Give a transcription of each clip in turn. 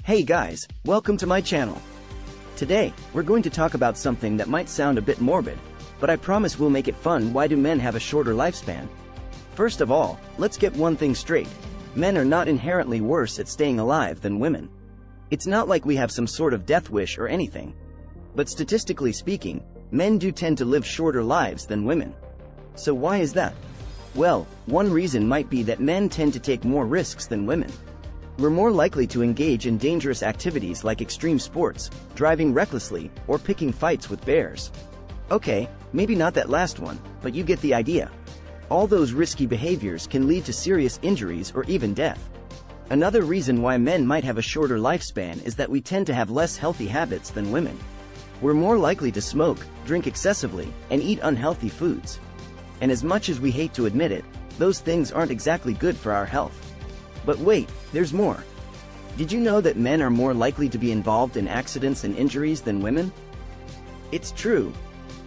Hey guys, welcome to my channel. Today, we're going to talk about something that might sound a bit morbid, but I promise we'll make it fun. Why do men have a shorter lifespan? First of all, let's get one thing straight. Men are not inherently worse at staying alive than women. It's not like we have some sort of death wish or anything. But statistically speaking, men do tend to live shorter lives than women. So why is that? Well, one reason might be that men tend to take more risks than women. We're more likely to engage in dangerous activities like extreme sports, driving recklessly, or picking fights with bears. Okay, maybe not that last one, but you get the idea. All those risky behaviors can lead to serious injuries or even death. Another reason why men might have a shorter lifespan is that we tend to have less healthy habits than women. We're more likely to smoke, drink excessively, and eat unhealthy foods. And as much as we hate to admit it, those things aren't exactly good for our health. But wait, there's more. Did you know that men are more likely to be involved in accidents and injuries than women? It's true.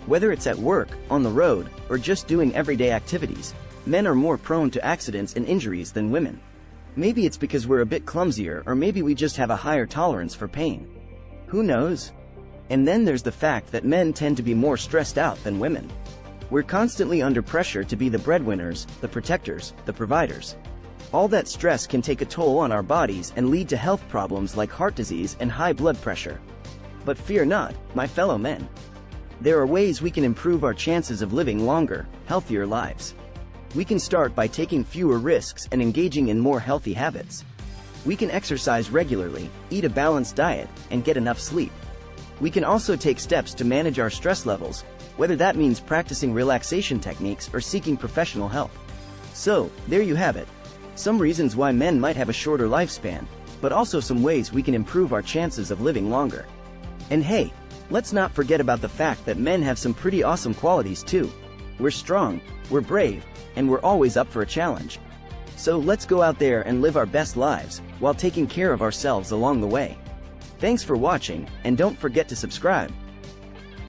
Whether it's at work, on the road, or just doing everyday activities, men are more prone to accidents and injuries than women. Maybe it's because we're a bit clumsier, or maybe we just have a higher tolerance for pain. Who knows? And then there's the fact that men tend to be more stressed out than women. We're constantly under pressure to be the breadwinners, the protectors, the providers. All that stress can take a toll on our bodies and lead to health problems like heart disease and high blood pressure. But fear not, my fellow men. There are ways we can improve our chances of living longer, healthier lives. We can start by taking fewer risks and engaging in more healthy habits. We can exercise regularly, eat a balanced diet, and get enough sleep. We can also take steps to manage our stress levels, whether that means practicing relaxation techniques or seeking professional help. So, there you have it. Some reasons why men might have a shorter lifespan, but also some ways we can improve our chances of living longer. And hey, let's not forget about the fact that men have some pretty awesome qualities too. We're strong, we're brave, and we're always up for a challenge. So let's go out there and live our best lives, while taking care of ourselves along the way. Thanks for watching, and don't forget to subscribe.